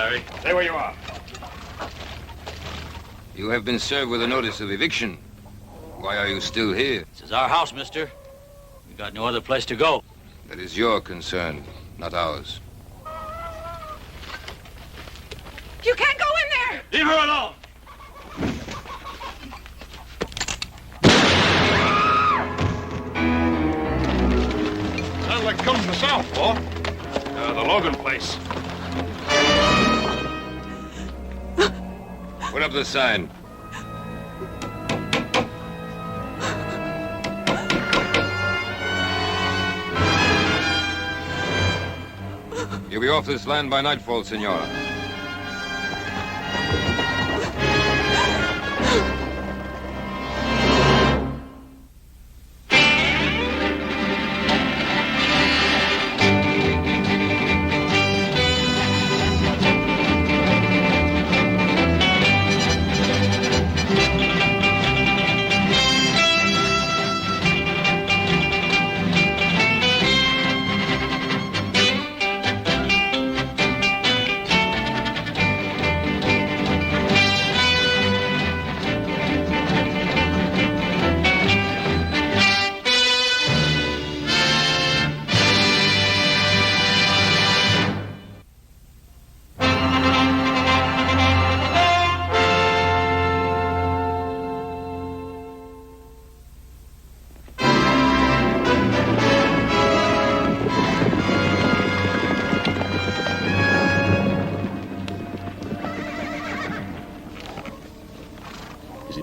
Larry. Stay where you are. You have been served with a notice of eviction. Why are you still here? This is our house, mister. We got no other place to go. That is your concern, not ours. You can't go in there! Leave her alone! Sounds like coming from the south, boy. The Logan place. Put up the sign. You'll be off this land by nightfall, Senora.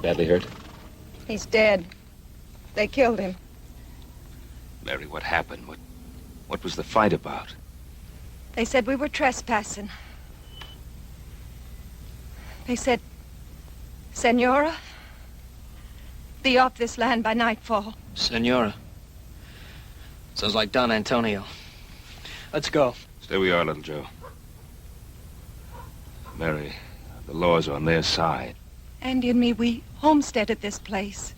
Badly hurt? He's dead. They killed him. Mary, what happened? What was the fight about? They said we were trespassing. They said, Senora, be off this land by nightfall. Senora. Sounds like Don Antonio. Let's go. Stay where you are, little Joe. Mary, the laws are on their side. Andy and me, we homesteaded this place.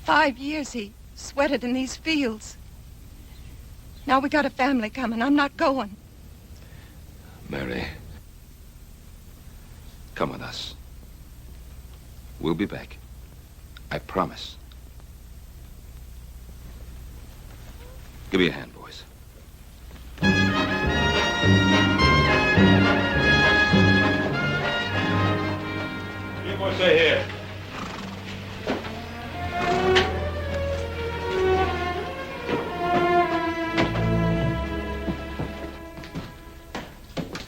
5 years he sweated in these fields. Now we got a family coming. I'm not going. Mary, come with us. We'll be back. I promise. Give me a hand, boys. You boys stay here.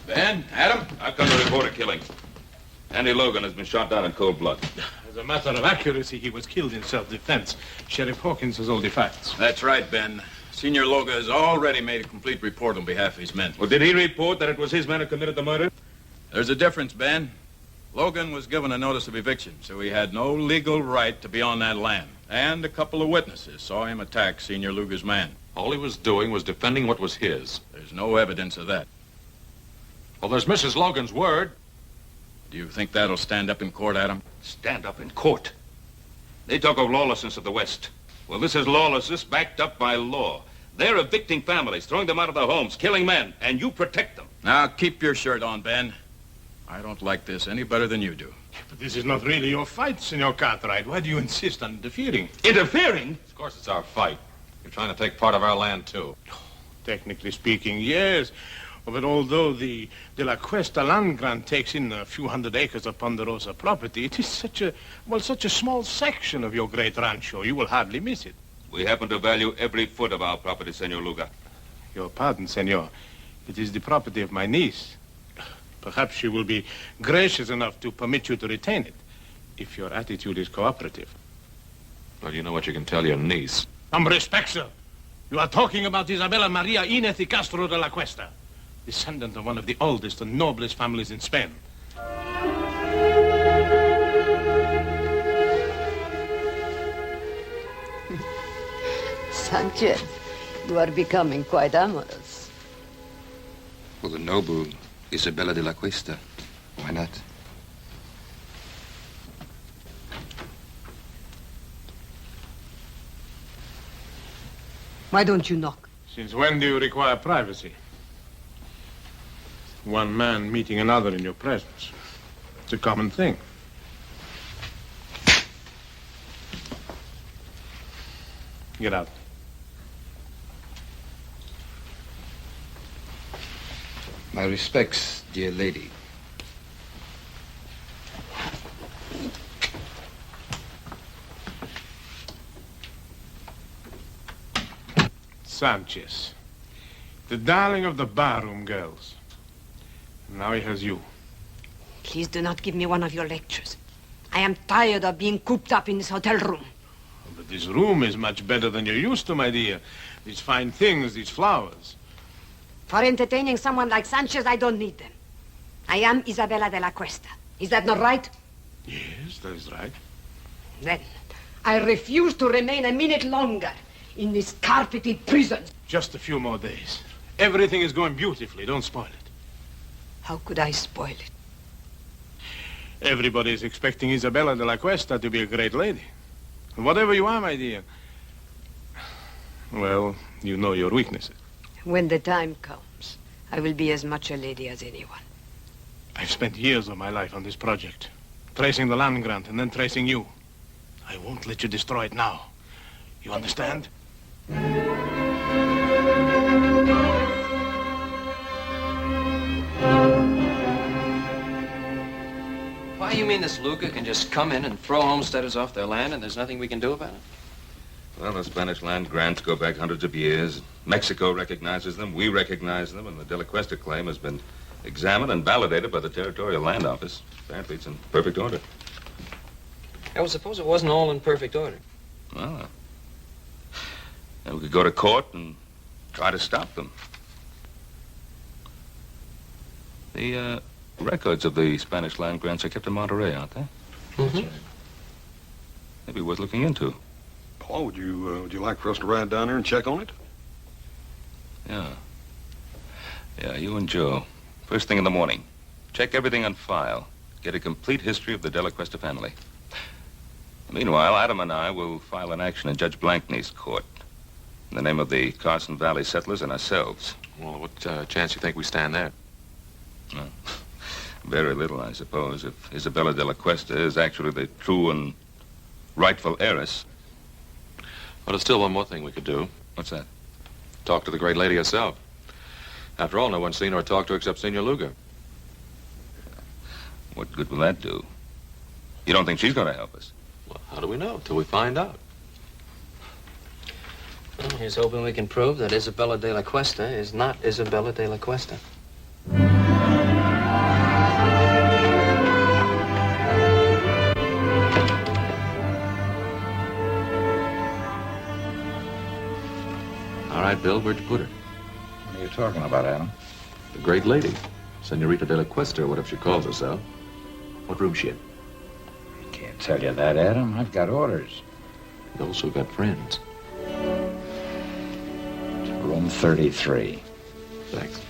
Ben, Adam? I've come to report a killing. Andy Logan has been shot down in cold blood. As a matter of accuracy, he was killed in self-defense. Sheriff Hawkins has all the facts. That's right, Ben. Senior Logan has already made a complete report on behalf of his men. Well, did he report that it was his men who committed the murder? There's a difference, Ben. Logan was given a notice of eviction, so he had no legal right to be on that land. And a couple of witnesses saw him attack Senior Luger's man. All he was doing was defending what was his. There's no evidence of that. Well, there's Mrs. Logan's word. Do you think that'll stand up in court, Adam? Stand up in court. They talk of lawlessness of the West. Well, this is lawlessness backed up by law. They're evicting families, throwing them out of their homes, killing men, and you protect them. Now, keep your shirt on, Ben. I don't like this any better than you do. But this is not really your fight, Senor Cartwright. Why do you insist on interfering? Interfering? Of course, it's our fight. You're trying to take part of our land, too. Technically speaking, yes. But although the De La Cuesta land grant takes in a few hundred acres of Ponderosa property, it is such a small section of your great rancho, you will hardly miss it. We happen to value every foot of our property, Senor Luga. Your pardon, senor. It is the property of my niece. Perhaps she will be gracious enough to permit you to retain it, if your attitude is cooperative. Well, you know what you can tell your niece. Some respect, sir. You are talking about Isabella Maria Inez y Castro de la Cuesta, descendant of one of the oldest and noblest families in Spain. Sanchez, you are becoming quite amorous. For the noble Isabella de la Cuesta. Why not? Why don't you knock? Since when do you require privacy? One man meeting another in your presence. It's a common thing. Get out. My respects, dear lady. Sanchez, the darling of the barroom girls. And now he has you. Please do not give me one of your lectures. I am tired of being cooped up in this hotel room. But this room is much better than you're used to, my dear. These fine things, these flowers. For entertaining someone like Sanchez, I don't need them. I am Isabella de la Cuesta. Is that not right? Yes, that is right. Then I refuse to remain a minute longer in this carpeted prison. Just a few more days. Everything is going beautifully. Don't spoil it. How could I spoil it? Everybody is expecting Isabella de la Cuesta to be a great lady. And whatever you are, my dear, well, you know your weaknesses. When the time comes, I will be as much a lady as anyone. I've spent years of my life on this project, tracing the land grant and then tracing you. I won't let you destroy it now. You understand? Why, you mean this Luca can just come in and throw homesteaders off their land and there's nothing we can do about it? Well, the Spanish land grants go back hundreds of years. Mexico recognizes them, we recognize them, and the De La Cuesta claim has been examined and validated by the Territorial Land Office. Apparently it's in perfect order. I would suppose it wasn't all in perfect order. Well, then we could go to court and try to stop them. The records of the Spanish land grants are kept in Monterey, aren't they? Mm-hmm. Maybe worth looking into. Paul, would you like for us to ride down there and check on it? Yeah. Yeah, you and Joe. First thing in the morning. Check everything on file. Get a complete history of the De La Cuesta family. Meanwhile, Adam and I will file an action in Judge Blankney's court in the name of the Carson Valley settlers and ourselves. Well, what chance do you think we stand there? Well, very little, I suppose, if Isabella de la Cuesta is actually the true and rightful heiress. Well, there's still one more thing we could do. What's that? Talk to the great lady herself. After all, no one's seen her or talked to her except Senor Luger. What good will that do? You don't think she's going to help us? Well, how do we know? Till we find out. Well, here's hoping we can prove that Isabella de la Cuesta is not Isabella de la Cuesta. All right, Bill, where'd you put her? What are you talking about, Adam? The great lady. Senorita de la Cuesta, or whatever she calls herself. What room's she in? Can't tell you that, Adam. I've got orders. You also got friends. Room 33. Thanks.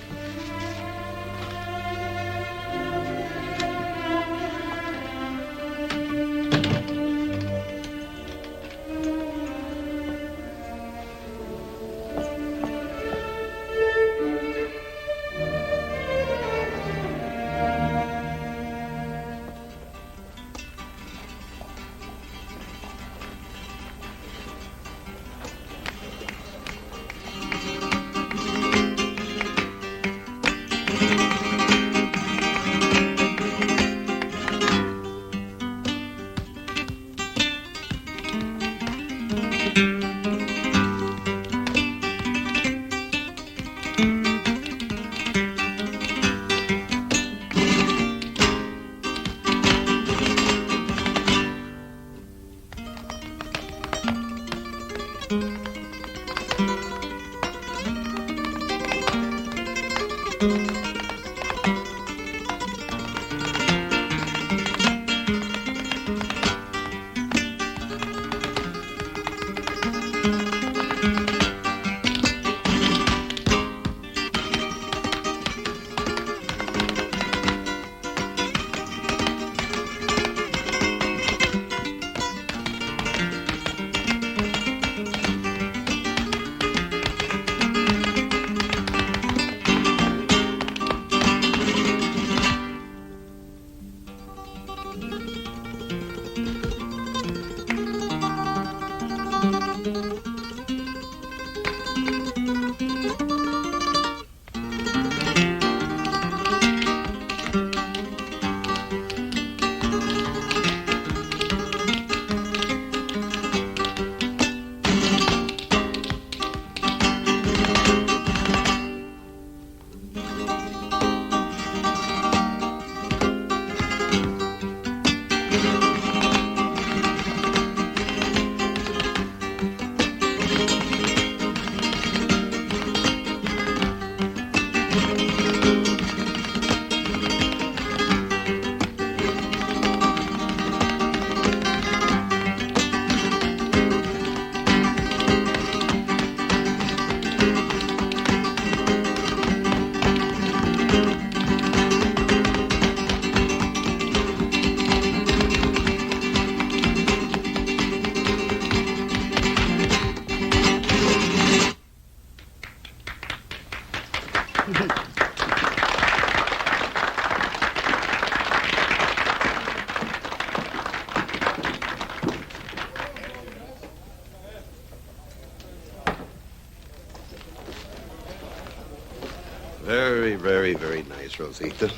very, very nice, Rosita.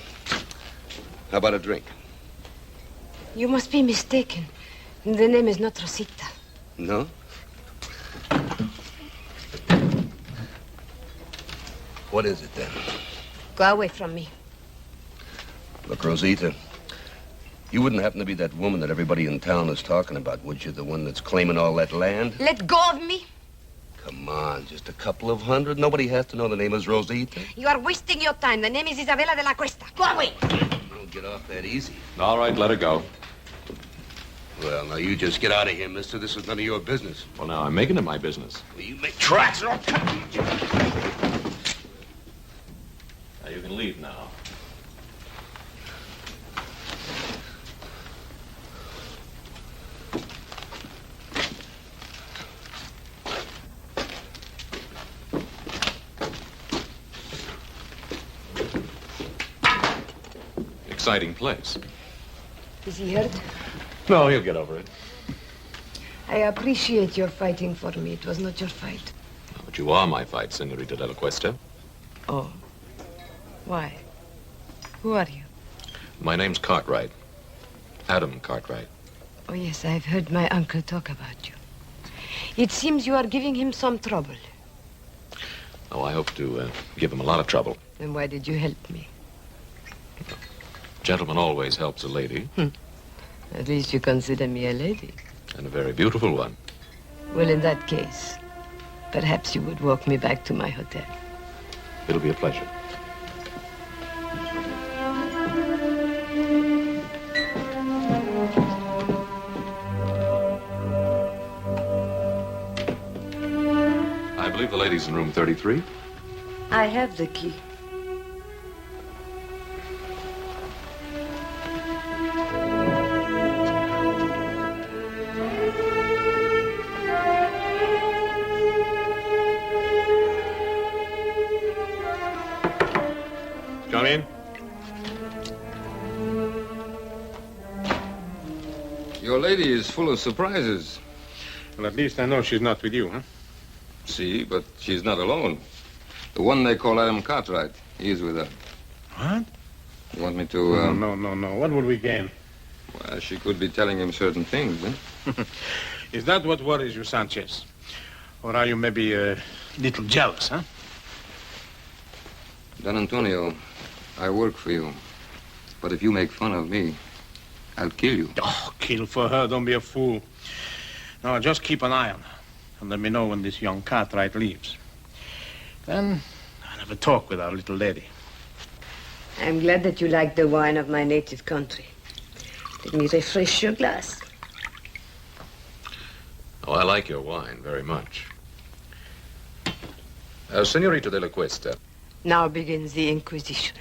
How about a drink? You must be mistaken. The name is not Rosita. No? What is it, then? Go away from me. Look, Rosita, you wouldn't happen to be that woman that everybody in town is talking about, would you? The one that's claiming all that land? Let go of me. Come on, just a couple of hundred. Nobody has to know the name is Rosita. You are wasting your time. The name is Isabela de la Cuesta. Go away. You don't get off that easy. All right, let her go. Well, now you just get out of here, mister. This is none of your business. Well, now, I'm making it my business. Well, you make tracks. Now, you can leave now. Exciting place. Is he hurt? No, he'll get over it. I appreciate your fighting for me. It was not your fight. But you are my fight, Senorita de la Cuesta. Oh. Why? Who are you? My name's Cartwright. Adam Cartwright. Oh, yes, I've heard my uncle talk about you. It seems you are giving him some trouble. Oh, I hope to give him a lot of trouble. Then why did you help me? Gentleman always helps a lady. At least you consider me a lady. And a very beautiful one. Well, in that case, perhaps you would walk me back to my hotel. It'll be a pleasure. I believe the lady's in room 33. I have the key. Come in. Your lady is full of surprises. Well, at least I know she's not with you, huh? See, but she's not alone. The one they call Adam Cartwright, he is with her. What? You want me to, No. What would we gain? Well, she could be telling him certain things, eh? Is that what worries you, Sanchez? Or are you maybe a little jealous, huh? Don Antonio, I work for you. But if you make fun of me, I'll kill you. Oh, kill for her. Don't be a fool. No, just keep an eye on her. And let me know when this young Cartwright leaves. Then I'll have a talk with our little lady. I'm glad that you like the wine of my native country. Let me refresh your glass. Oh, I like your wine very much. Senorita de la Cuesta. Now begins the Inquisition.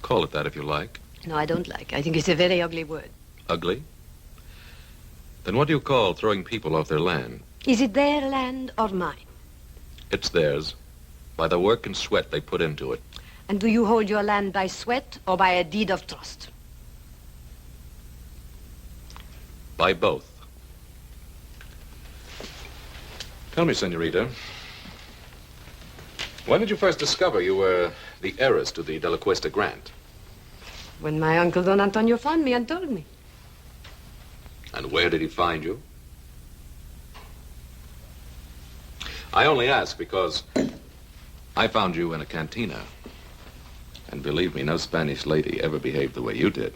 Call it that if you like. No, I don't like. I think it's a very ugly word. Ugly? Then what do you call throwing people off their land? Is it their land or mine? It's theirs, by the work and sweat they put into it. And do you hold your land by sweat or by a deed of trust? By both. Tell me, Senorita, when did you first discover you were the heiress to the De La Cuesta grant? When my uncle Don Antonio found me and told me. And where did he find you? I only ask because I found you in a cantina. And believe me, no Spanish lady ever behaved the way you did.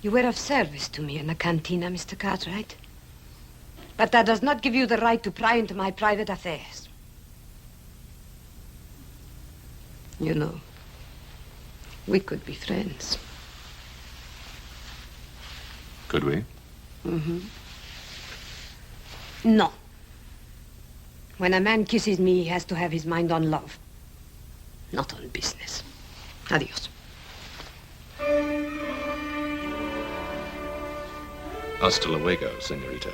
You were of service to me in the cantina, Mr. Cartwright. But that does not give you the right to pry into my private affairs. You know, we could be friends. Could we? Mm-hmm. No. When a man kisses me, he has to have his mind on love, not on business. Adios. Hasta luego, senorita.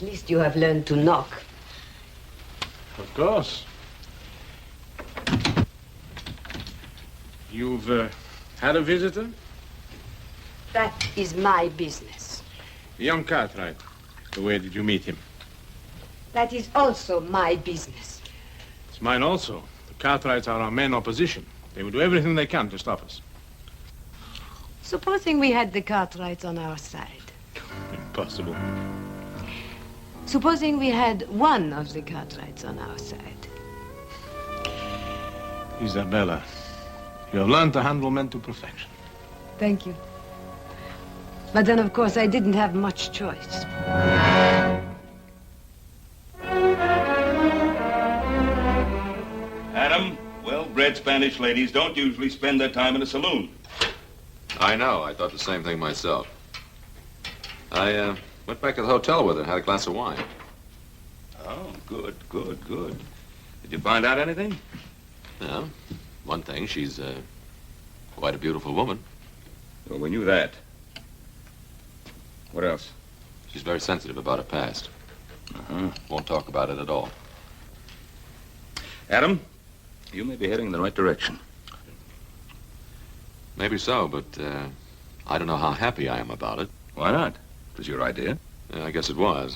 At least you have learned to knock. Of course. You've had a visitor? That is my business. Young Cartwright. Where did you meet him? That is also my business. It's mine also. The Cartwrights are our main opposition. They will do everything they can to stop us. Supposing we had the Cartwrights on our side. Impossible. Supposing we had one of the Cartwrights on our side. Isabella, you have learned to handle men to perfection. Thank you. But then, of course, I didn't have much choice. Adam, well-bred Spanish ladies don't usually spend their time in a saloon. I know. I thought the same thing myself. I went back to the hotel with her and had a glass of wine. Oh, good. Did you find out anything? Yeah. One thing, she's quite a beautiful woman. Well, we knew that. What else? She's very sensitive about her past. Uh-huh. Won't talk about it at all. Adam, you may be heading in the right direction. Maybe so, but I don't know how happy I am about it. Why not? It was your idea. Yeah, I guess it was.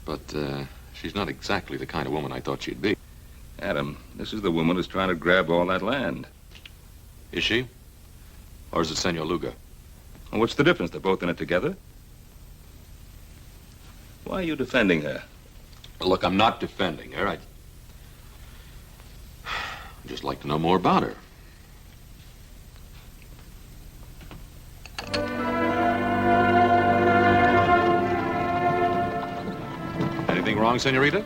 But she's not exactly the kind of woman I thought she'd be. Adam, this is the woman who's trying to grab all that land. Is she? Or is it Senor Luga? Well, what's the difference? They're both in it together. Why are you defending her? Well, look, I'm not defending her. I'd just like to know more about her. Anything wrong, senorita?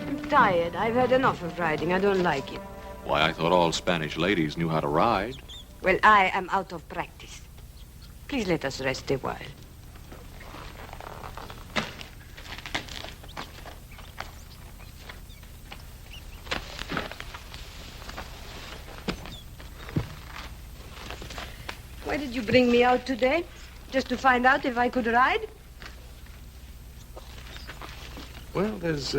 I'm tired. I've had enough of riding. I don't like it. Why, I thought all Spanish ladies knew how to ride. Well, I am out of practice. Please let us rest a while. Why did you bring me out today? Just to find out if I could ride? Well, there's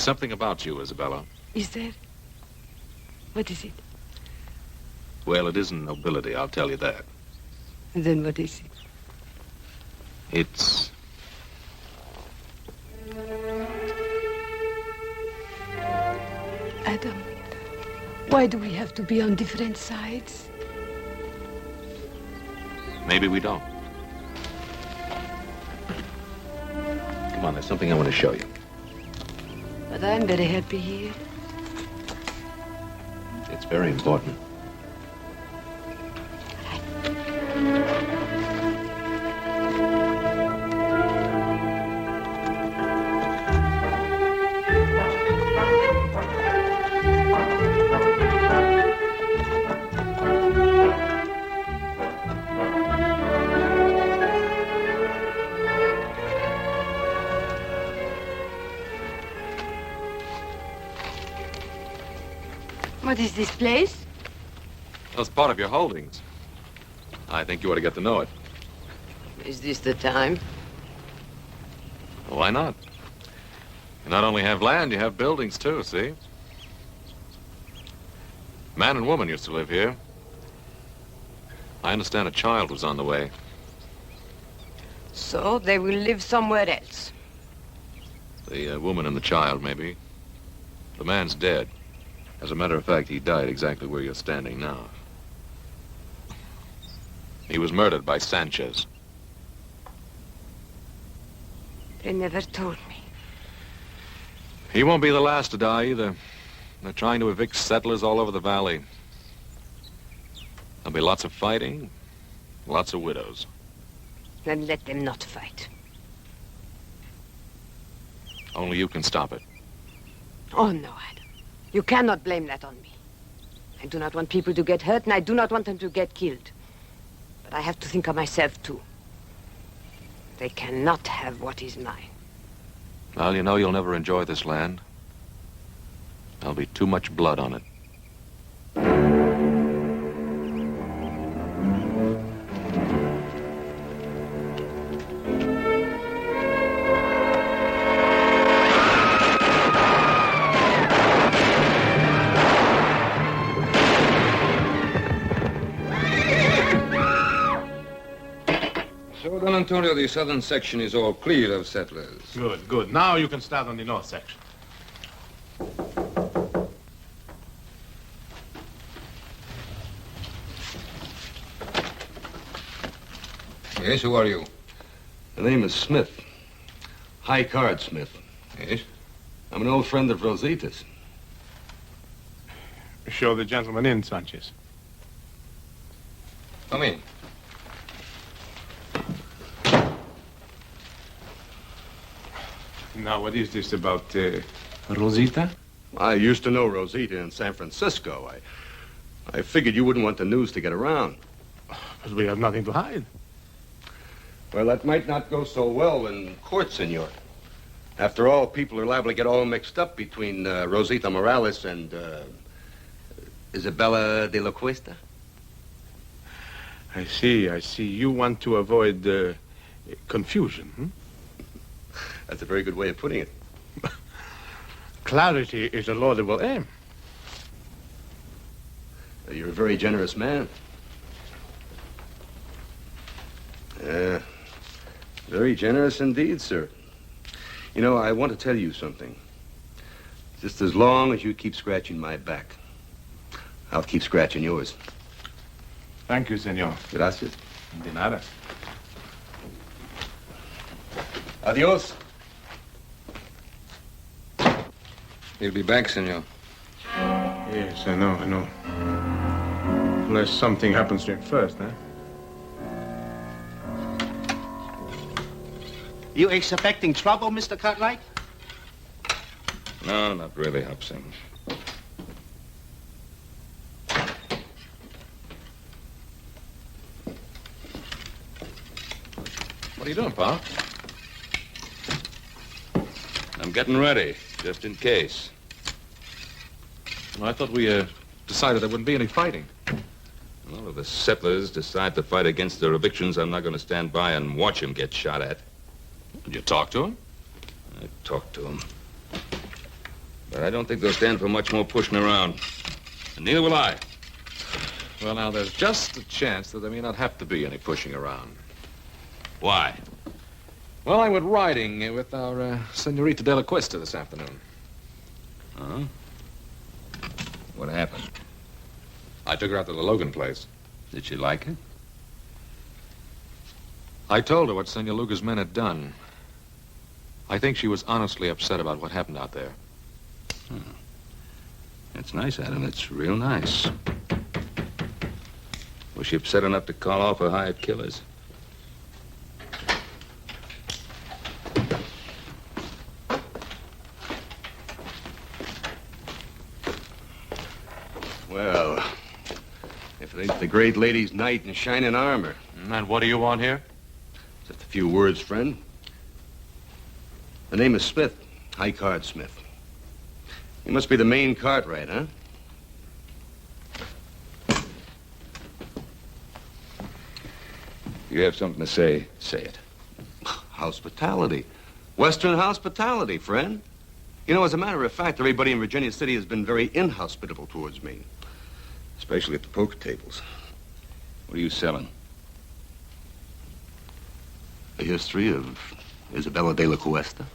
something about you, Isabella. Is there? What is it? Well, it isn't nobility, I'll tell you that. And then what is it? It's... Adam, why do we have to be on different sides? Maybe we don't. Come on, there's something I want to show you. But I'm very happy here. It's very important. What is this place? Well, it's part of your holdings. I think you ought to get to know it. Is this the time? Well, why not? You not only have land, you have buildings, too, see? Man and woman used to live here. I understand a child was on the way. So they will live somewhere else. The woman and the child, maybe. The man's dead. As a matter of fact, he died exactly where you're standing now. He was murdered by Sanchez. They never told me. He won't be the last to die, either. They're trying to evict settlers all over the valley. There'll be lots of fighting, lots of widows. Then let them not fight. Only you can stop it. Oh, no, Adam. You cannot blame that on me. I do not want people to get hurt, and I do not want them to get killed. But I have to think of myself, too. They cannot have what is mine. Well, you know you'll never enjoy this land. There'll be too much blood on it. So, Don Antonio, the southern section is all clear of settlers. Good, good. Now you can start on the north section. Yes, who are you? The name is Smith. High Card Smith. Yes? I'm an old friend of Rosita's. Show the gentleman in, Sanchez. Come in. Now, what is this about Rosita? I used to know Rosita in San Francisco. I figured you wouldn't want the news to get around. But we have nothing to hide. Well, that might not go so well in court, senor. After all, people are liable to get all mixed up between Rosita Morales and Isabella de la Cuesta. I see, I see. You want to avoid confusion, hmm? That's a very good way of putting it. Clarity is a laudable aim. You're a very generous man. Very generous indeed, sir. You know, I want to tell you something. Just as long as you keep scratching my back, I'll keep scratching yours. Thank you, senor. Gracias. De nada. Adios. He'll be back, senor. Yes, I know, I know. Unless something happens to him first, huh? You expecting trouble, Mr. Cartwright? No, not really, Hobson. What are you doing, Pa? I'm getting ready, just in case. Well, I thought we decided there wouldn't be any fighting. Well, if the settlers decide to fight against their evictions, I'm not going to stand by and watch them get shot at. Did you talk to him? I talked to them. But I don't think they'll stand for much more pushing around. And neither will I. Well, now, there's just a chance that there may not have to be any pushing around. Why? Well, I went riding with our Senorita de la Cuesta this afternoon. Huh? What happened? I took her out to the Logan place. Did she like it? I told her what Senor Luga's men had done. I think she was honestly upset about what happened out there. That's nice, Adam. It's real nice. Was she upset enough to call off her hired killers? Well, if it ain't the great lady's knight in shining armor. And what do you want here? Just a few words, friend. The name is Smith, High Card Smith. You must be the main Cartwright, huh? You have something to say, say it. Hospitality. Western hospitality, friend. You know, as a matter of fact, everybody in Virginia City has been very inhospitable towards me. Especially at the poker tables. What are you selling? The history of Isabella de la Cuesta.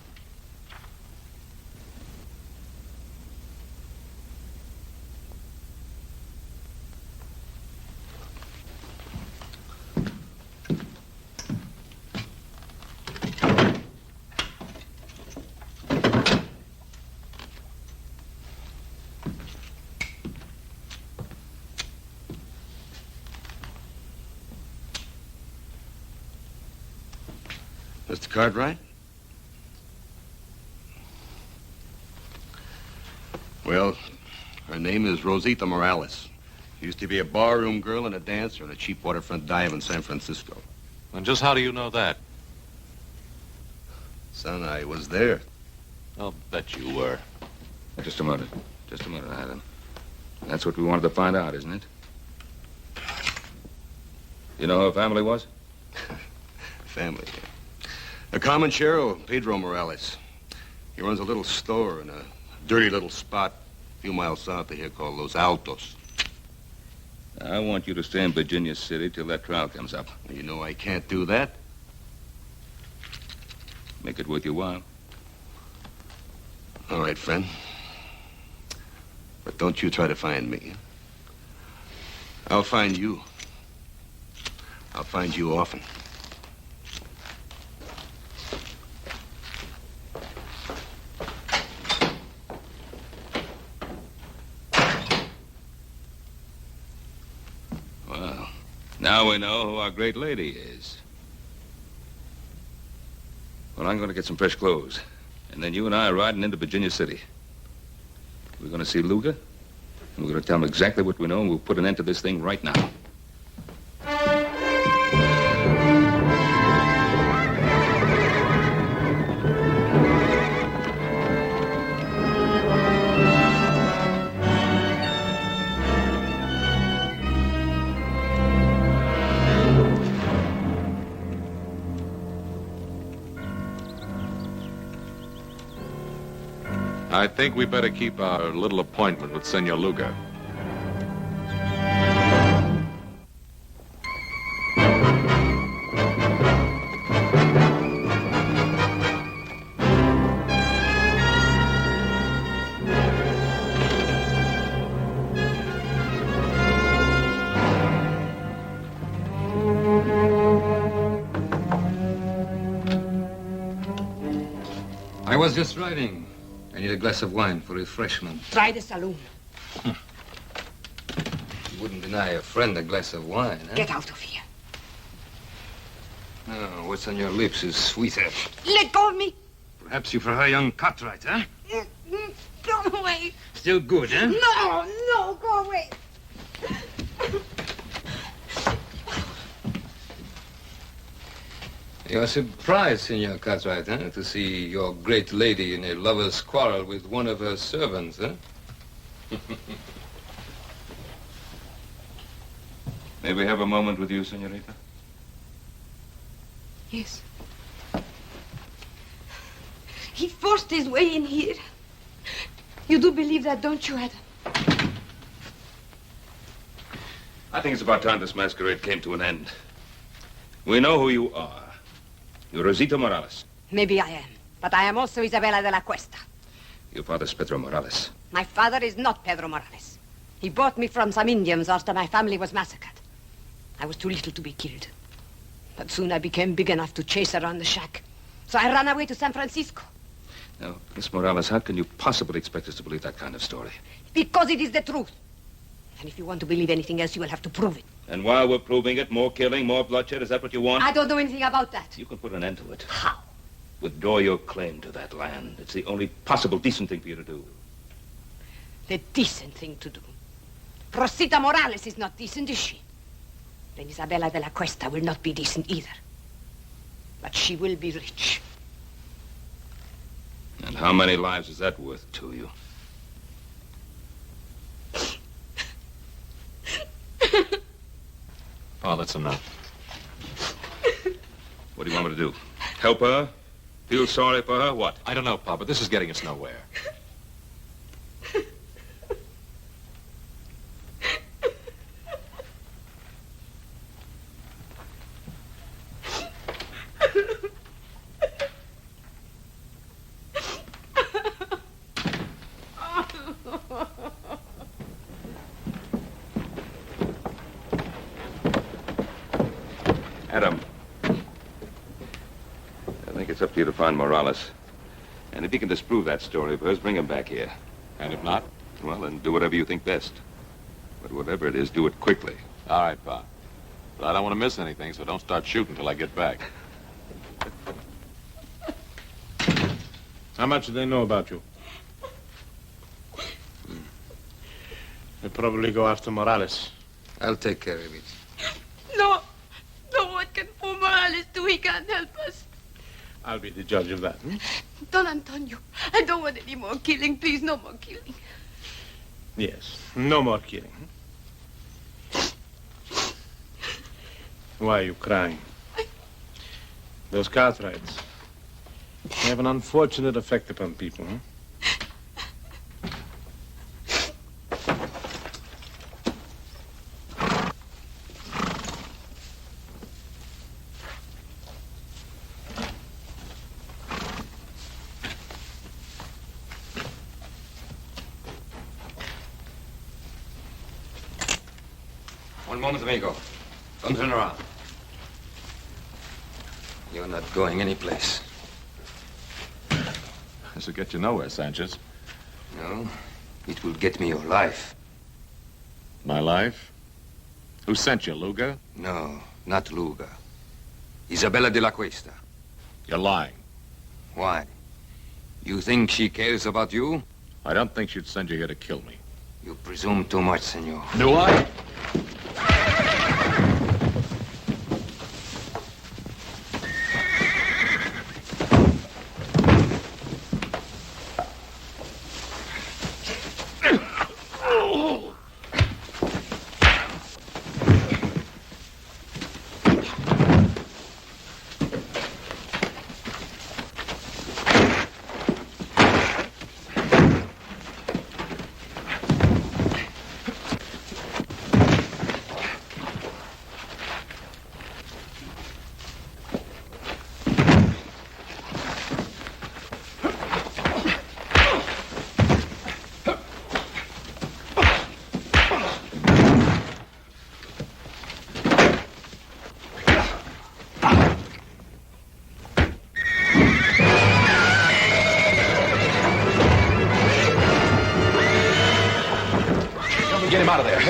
Mr. Cartwright? Well, her name is Rosita Morales. She used to be a barroom girl and a dancer in a cheap waterfront dive in San Francisco. And just how do you know that? Son, I was there. I'll bet you were. Just a minute. Just a minute, Adam. That's what we wanted to find out, isn't it? You know who her family was? Family. A comanchero, Pedro Morales. He runs a little store in a dirty little spot a few miles south of here called Los Altos. I want you to stay in Virginia City till that trial comes up. You know I can't do that. Make it worth your while. All right, friend. But don't you try to find me. I'll find you. I'll find you often. Well, now we know who our great lady is. Well, I'm going to get some fresh clothes. And then you and I are riding into Virginia City. We're going to see Luga, and we're going to tell him exactly what we know, and we'll put an end to this thing right now. I think we better keep our little appointment with Senor Luga. I was just riding. I need a glass of wine for refreshment. Try the saloon. You wouldn't deny a friend a glass of wine, huh? Get out of here. Oh, what's on your lips is sweeter. Let go of me. Perhaps you prefer young Cartwrights, huh? Go away. Still good, huh? No, go away. You're surprised, Senor Cartwright, huh? To see your great lady in a lover's quarrel with one of her servants, huh? May we have a moment with you, senorita? Yes. He forced his way in here. You do believe that, don't you, Adam? I think it's about time this masquerade came to an end. We know who you are. You're Rosita Morales. Maybe I am, but I am also Isabella de la Cuesta. Your father's Pedro Morales. My father is not Pedro Morales. He bought me from some Indians after my family was massacred. I was too little to be killed. But soon I became big enough to chase around the shack. So I ran away to San Francisco. Now, Miss Morales, how can you possibly expect us to believe that kind of story? Because it is the truth. And if you want to believe anything else, you will have to prove it. And while we're proving it, more killing, more bloodshed, is that what you want? I don't know anything about that. You can put an end to it. How? Withdraw your claim to that land. It's the only possible decent thing for you to do. The decent thing to do. Rosita Morales is not decent, is she? Then Isabella de la Cuesta will not be decent either. But she will be rich. And how many lives is that worth to you? Oh, that's enough. What do you want me to do? Help her? Feel sorry for her? What? I don't know, Papa. This is getting us nowhere. Adam, I think it's up to you to find Morales. And if you can disprove that story of hers, bring him back here. And if not? Well, then do whatever you think best. But whatever it is, do it quickly. All right, Pa. But I don't want to miss anything, so don't start shooting till I get back. How much do they know about you? They probably go after Morales. I'll take care of it. No. No, what can poor Morales do? He can't help us. I'll be the judge of that. Don Antonio, I don't want any more killing. Please, no more killing. Yes, no more killing. Why are you crying? Those Cartwrights, they have an unfortunate effect upon people, huh? One moment, amigo. Don't turn around. You're not going anyplace. This will get you nowhere, Sanchez. No, it will get me your life. My life? Who sent you, Luga? No, not Luga. Isabella de la Cuesta. You're lying. Why? You think she cares about you? I don't think she'd send you here to kill me. You presume too much, senor. Do I? Get him out of there.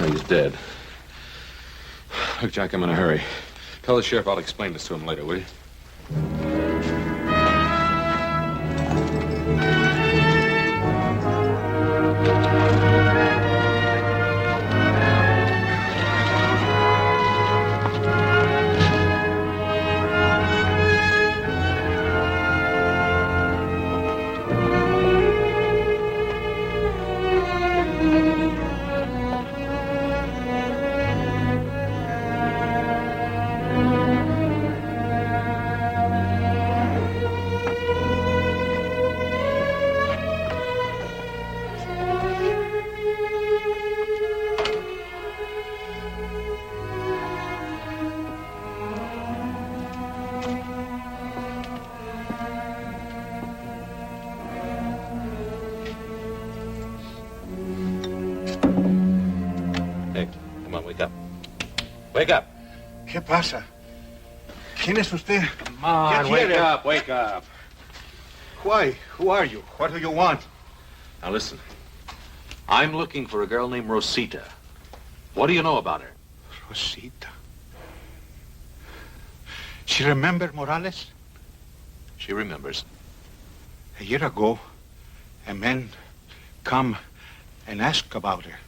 He's dead. Look, Jack, I'm in a hurry. Tell the sheriff I'll explain this to him later, will you? Wake up. ¿Qué pasa? ¿Quién es usted? Come on, wake up, wake up. Why? Who are you? What do you want? Now listen. I'm looking for a girl named Rosita. What do you know about her? Rosita. She remember Morales? She remembers. A year ago, a man come and ask about her.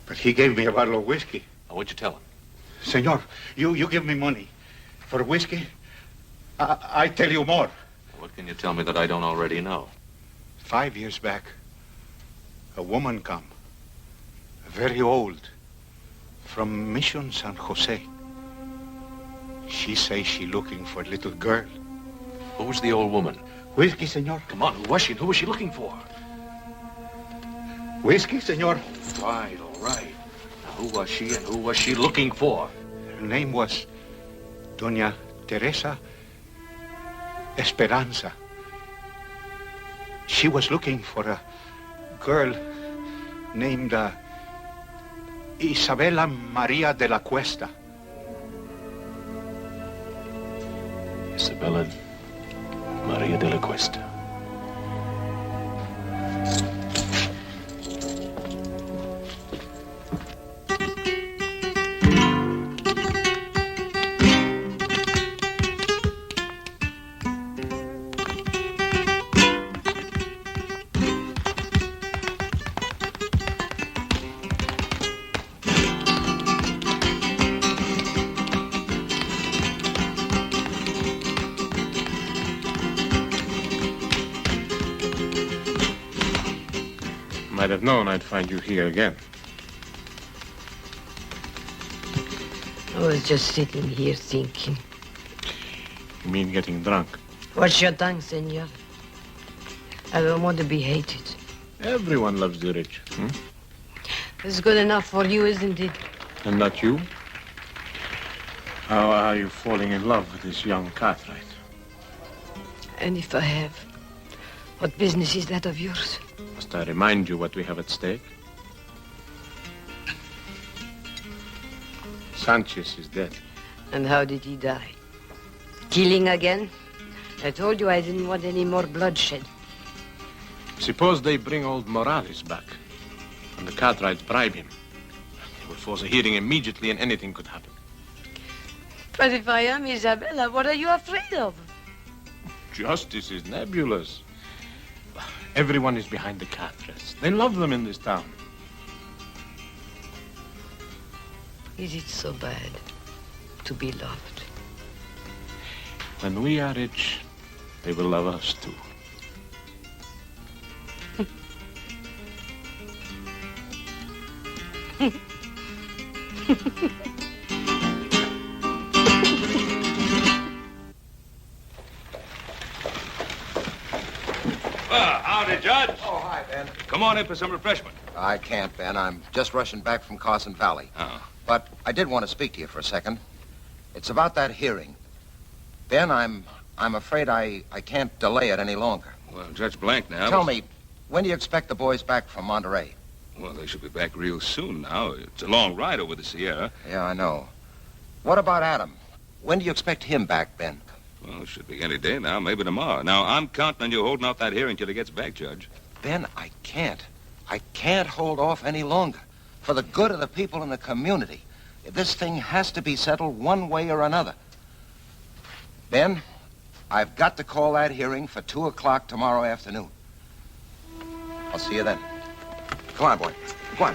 But he gave me a bottle of whiskey. Now, what'd you tell him? Senor, you give me money for whiskey. I tell you more. What can you tell me that I don't already know? 5 years back, a woman come, very old, from Mission San Jose. She say she looking for a little girl. Who was the old woman? Whiskey, senor. Come on, who was she and who was she looking for? Whiskey, senor. Right, all right. Now, who was she and who was she looking for? Her name was Doña Teresa Esperanza. She was looking for a girl named Isabella Maria de la Cuesta. Isabella Maria de la Cuesta. I'd have known I'd find you here again. I was just sitting here thinking. You mean getting drunk? Watch your tongue, senor. I don't want to be hated. Everyone loves the rich. It's good enough for you, isn't it? And not you? How are you falling in love with this young Cartwright? And if I have, what business is that of yours? Must I remind you what we have at stake? Sanchez is dead. And how did he die? Killing again? I told you I didn't want any more bloodshed. Suppose they bring old Morales back, and the Cartwrights bribe him. They will force a hearing immediately, and anything could happen. But if I am Isabella, what are you afraid of? Justice is nebulous. Everyone is behind the Cartwrights. They love them in this town. Is it so bad to be loved? When we are rich, they will love us too. Howdy, Judge. Oh, hi, Ben. Come on in for some refreshment. I can't, Ben. I'm just rushing back from Carson Valley. Oh. But I did want to speak to you for a second. It's about that hearing. Ben, I'm afraid I can't delay it any longer. Well, Judge Blank now... Tell me, when do you expect the boys back from Monterey? Well, they should be back real soon now. It's a long ride over the Sierra. Yeah, I know. What about Adam? When do you expect him back, Ben? Well, it should be any day now, maybe tomorrow. Now, I'm counting on you holding off that hearing till he gets back, Judge. Ben, I can't. I can't hold off any longer. For the good of the people in the community. This thing has to be settled one way or another. Ben, I've got to call that hearing for 2 o'clock tomorrow afternoon. I'll see you then. Come on, boy. Come on.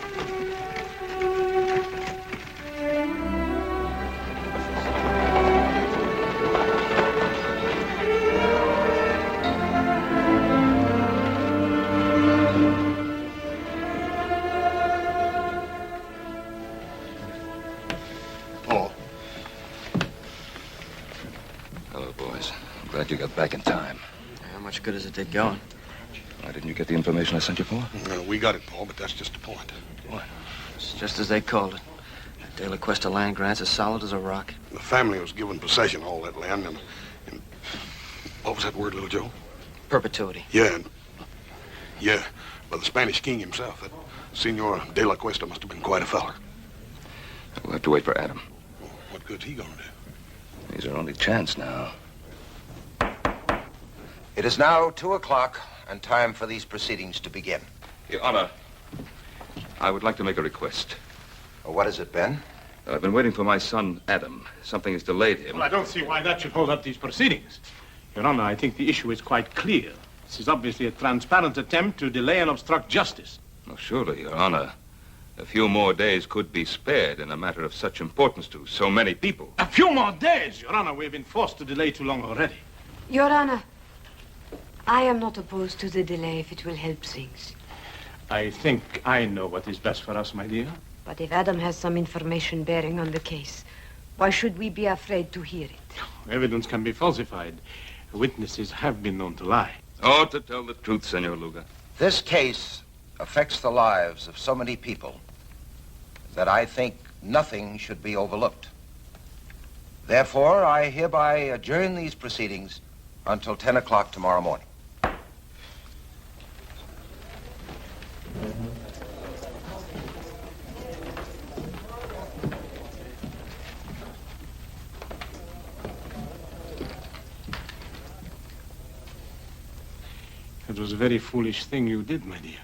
Paul. Hello, boys. I'm glad you got back in time. How much good does it did going? Why didn't you get the information I sent you for? We got it, Paul, but that's just the point. What? It's just as they called it. That De La Cuesta land grant's as solid as a rock. The family was given possession of all that land, and what was that word, little Joe? Perpetuity. Yeah, by the Spanish king himself. That Senor De La Cuesta must have been quite a feller. We'll have to wait for Adam. What good's he gonna do? He's our only chance now. It is now 2 o'clock and time for these proceedings to begin. Your Honor, I would like to make a request. What is it, Ben? I've been waiting for my son, Adam. Something has delayed him. Well, I don't see why that should hold up these proceedings. Your Honor, I think the issue is quite clear. This is obviously a transparent attempt to delay and obstruct justice. Oh, surely, Your Honor. A few more days could be spared in a matter of such importance to so many people. A few more days, Your Honor. We've been forced to delay too long already. Your Honor, I am not opposed to the delay if it will help things. I think I know what is best for us, my dear. But if Adam has some information bearing on the case, why should we be afraid to hear it? Evidence can be falsified. Witnesses have been known to lie. Oh, to tell the truth, Senor Luga. This case affects the lives of so many people that I think nothing should be overlooked. Therefore, I hereby adjourn these proceedings until 10 o'clock tomorrow morning. It was a very foolish thing you did, my dear.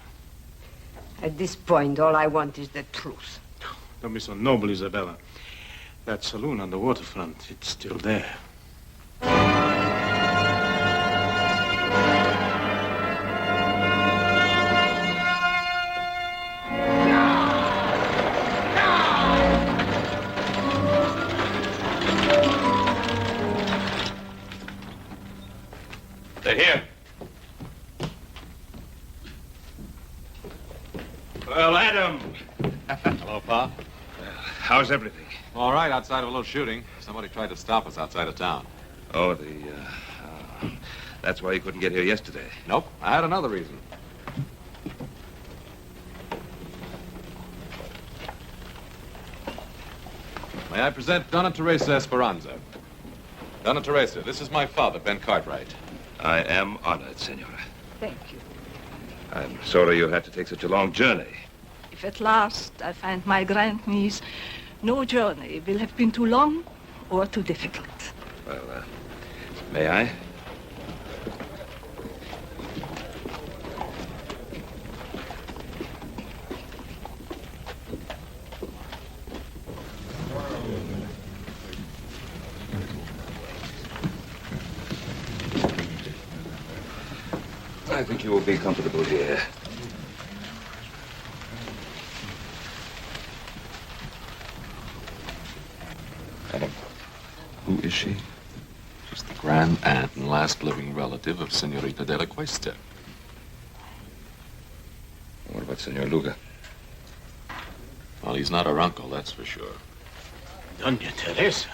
At this point, all I want is the truth. Don't be so noble, Isabella. That saloon on the waterfront, it's still there. They're here. Well, Adam. Hello, Pa. How's everything? All right, outside of a little shooting. Somebody tried to stop us outside of town. Oh, that's why you couldn't get here yesterday. Nope, I had another reason. May I present Donna Teresa Esperanza? Donna Teresa, this is my father, Ben Cartwright. I am honored, Senora. Thank you. I'm sorry you had to take such a long journey. If at last I find my grandniece, no journey will have been too long or too difficult. Well, may I? I think you will be comfortable here. Adam, who is she? She's the grand aunt and last living relative of Senorita de la Cuesta. What about Senor Luga? Well, he's not her uncle, that's for sure. Doña Teresa,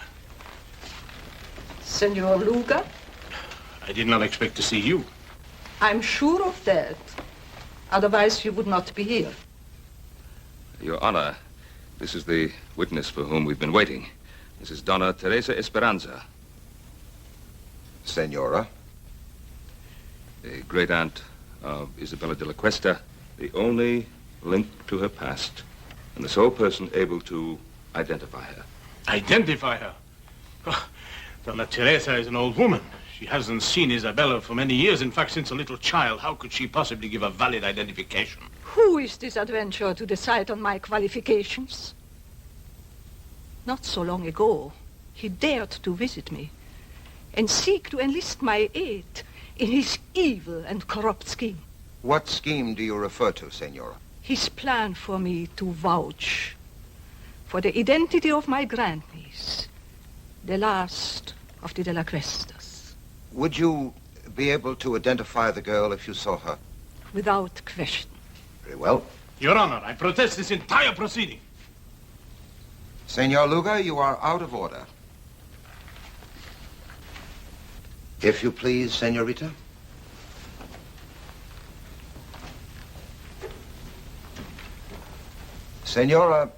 Senor Luga, I did not expect to see you. I'm sure of that. Otherwise, you would not be here. Your Honor, this is the witness for whom we've been waiting. This is Donna Teresa Esperanza. Senora? The great aunt of Isabella de la Cuesta, the only link to her past, and the sole person able to identify her. Identify her? Oh, Donna Teresa is an old woman. She hasn't seen Isabella for many years. In fact, since a little child. How could she possibly give a valid identification? Who is this adventurer to decide on my qualifications? Not so long ago, he dared to visit me and seek to enlist my aid in his evil and corrupt scheme. What scheme do you refer to, Senora? His plan for me to vouch for the identity of my grandniece, the last of the De La Cuestas. Would you be able to identify the girl if you saw her? Without question. Very well. Your Honor, I protest this entire proceeding. Senor Luga, you are out of order. If you please, Senorita. Senora,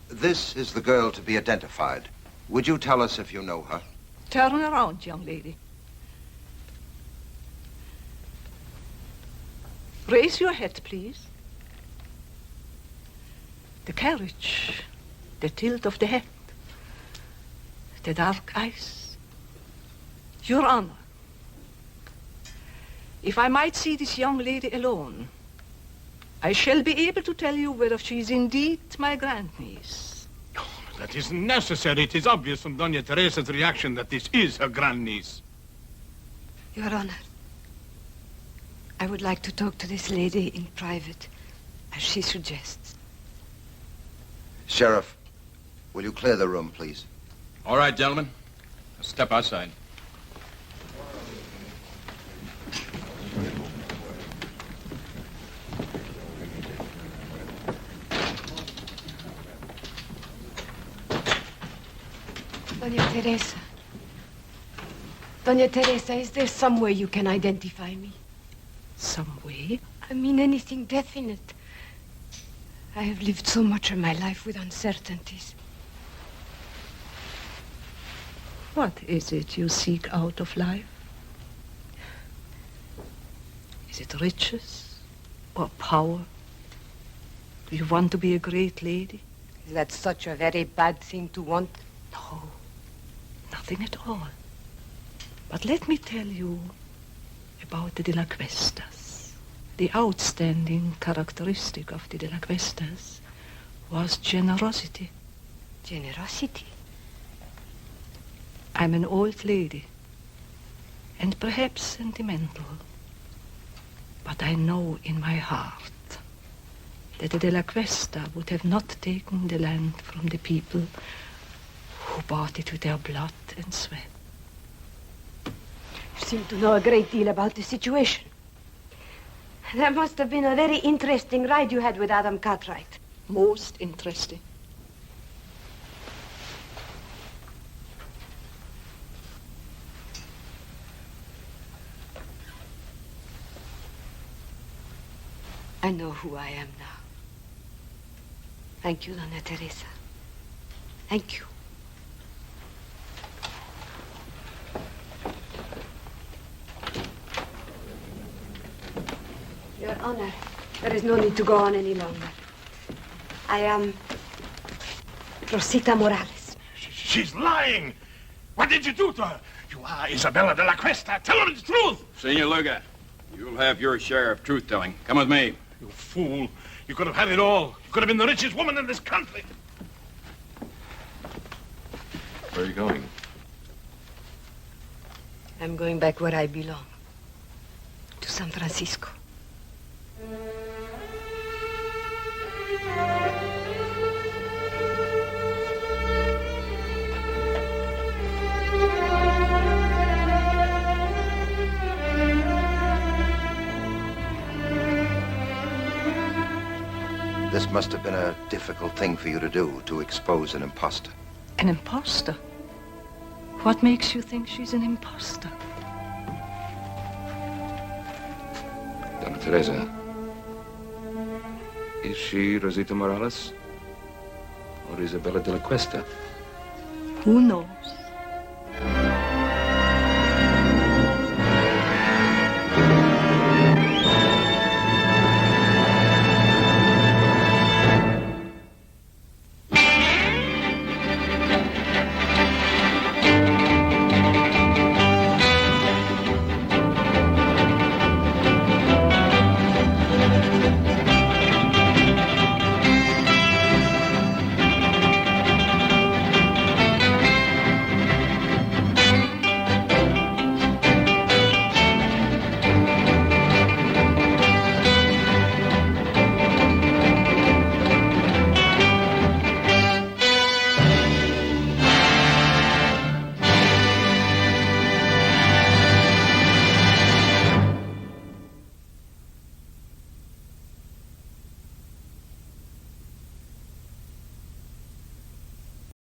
this is the girl to be identified. Would you tell us if you know her? Turn around, young lady. Raise your head, please. The carriage, the tilt of the head, the dark eyes. Your Honor, if I might see this young lady alone, I shall be able to tell you whether she is indeed my grandniece. Oh, that isn't necessary. It is obvious from Doña Teresa's reaction that this is her grandniece. Your Honor, I would like to talk to this lady in private, as she suggests. Sheriff, will you clear the room, please? All right, gentlemen. Let's step outside. Doña Teresa. Doña Teresa, is there some way you can identify me? Some way? I mean anything definite. I have lived so much of my life with uncertainties. What is it you seek out of life? Is it riches or power? Do you want to be a great lady? Is that such a very bad thing to want? No, nothing at all. But let me tell you about the De La Cuestas. The outstanding characteristic of the De La Cuestas was generosity. Generosity? I'm an old lady, and perhaps sentimental, but I know in my heart that the De La Cuesta would have not taken the land from the people who bought it with their blood and sweat. You seem to know a great deal about the situation. That must have been a very interesting ride you had with Adam Cartwright. Most interesting. I know who I am now. Thank you, Doña Teresa. Thank you. Honor, there is no need to go on any longer. I am Rosita Morales. She's lying. What did you do to her? You are Isabella de la Cuesta. Tell her the truth. Senor Luga, you'll have your share of truth-telling. Come with me. You fool. You could have had it all. You could have been the richest woman in this country. Where are you going? I'm going back where I belong. To San Francisco. This must have been a difficult thing for you to do, to expose an imposter. An imposter? What makes you think she's an imposter? Donna Teresa, is she Rosita Morales or Isabella de la Cuesta? Who knows?